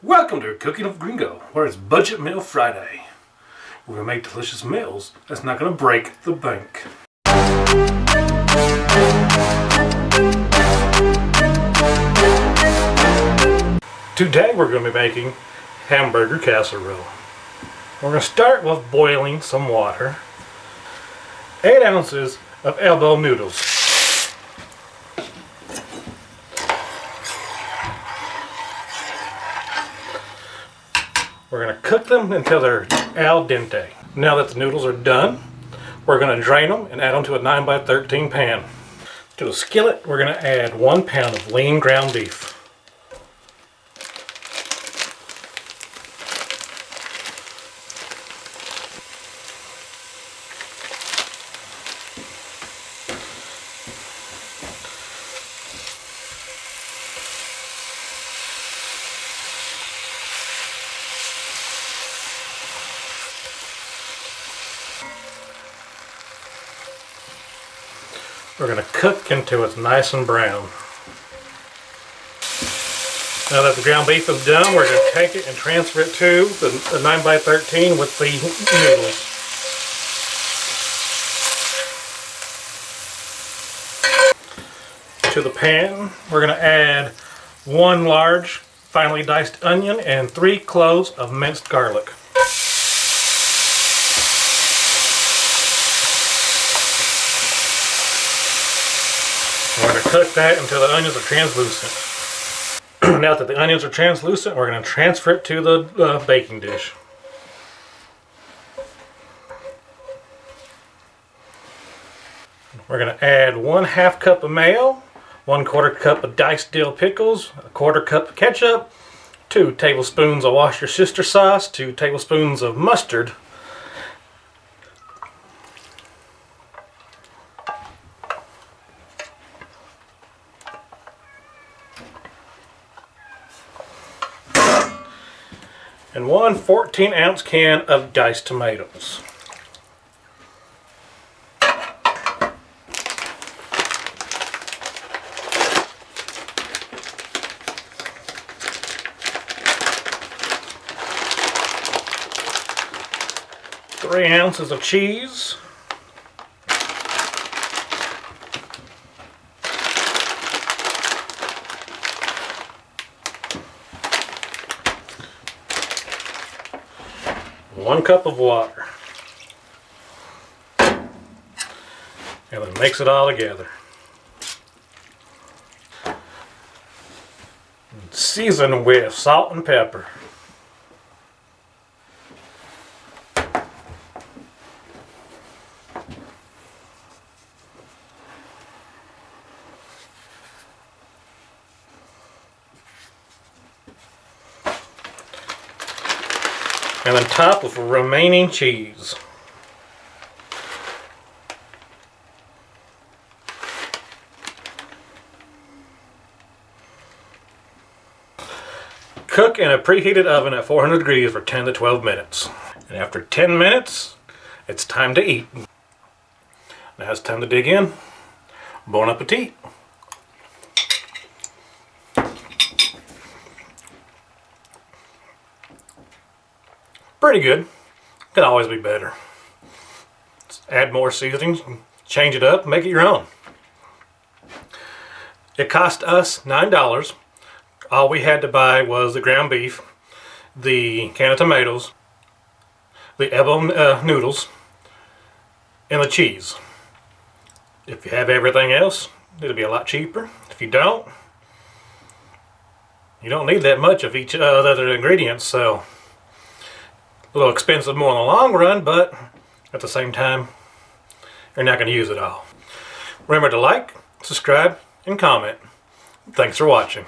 Welcome to Cooking with Gringo, where it's Budget Meal Friday. We're going to make delicious meals that's not going to break the bank. Today we're going to be making Hamburger Casserole. We're going to start with boiling some water. 8 ounces of elbow noodles. We're going to cook them until they're al dente. Now that the noodles are done, we're going to drain them and add them to a 9x13 pan. To a skillet, we're going to add 1 pound of lean ground beef. We're going to cook until it's nice and brown. Now that the ground beef is done, we're going to take it and transfer it to the 9x13 with the noodles. To the pan, we're going to add 1 large finely diced onion and 3 cloves of minced garlic. We're going to cook that until the onions are translucent. Now that the onions are translucent, we're going to transfer it to the baking dish. We're going to add 1/2 cup of mayo, 1/4 cup of diced dill pickles, 1/4 cup of ketchup, 2 tablespoons of Worcestershire sauce, 2 tablespoons of mustard, and 1 14-ounce can of diced tomatoes. Three ounces of cheese. One cup of water, and then mix it all together. Season with salt and pepper. And then top with remaining cheese. Cook in a preheated oven at 400 degrees for 10 to 12 minutes. And after 10 minutes, it's time to eat. Now it's time to dig in. Bon appetit. Pretty good. Could always be better. Just add more seasonings, change it up, make it your own. It cost us $9. All we had to buy was the ground beef, the can of tomatoes, the elbow noodles, and the cheese. If you have everything else, it'll be a lot cheaper. If you don't, you don't need that much of each other ingredients, so a little expensive more in the long run, but at the same time, you're not going to use it all. Remember to like, subscribe, and comment. Thanks for watching.